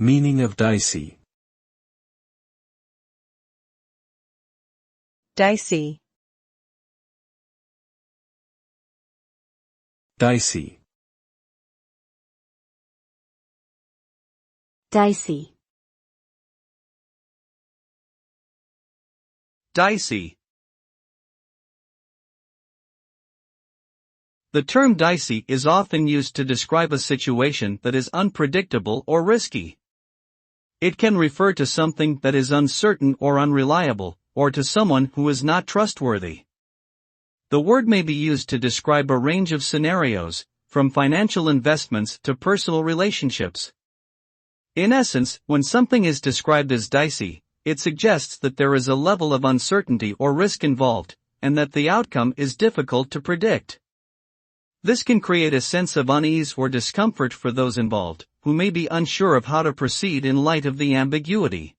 Meaning of dicey. Dicey. Dicey. Dicey. Dicey. The term dicey is often used to describe a situation that is unpredictable or risky. It can refer to something that is uncertain or unreliable, or to someone who is not trustworthy. The word may be used to describe a range of scenarios, from financial investments to personal relationships. In essence, when something is described as dicey, it suggests that there is a level of uncertainty or risk involved, and that the outcome is difficult to predict. This can create a sense of unease or discomfort for those involved, who may be unsure of how to proceed in light of the ambiguity.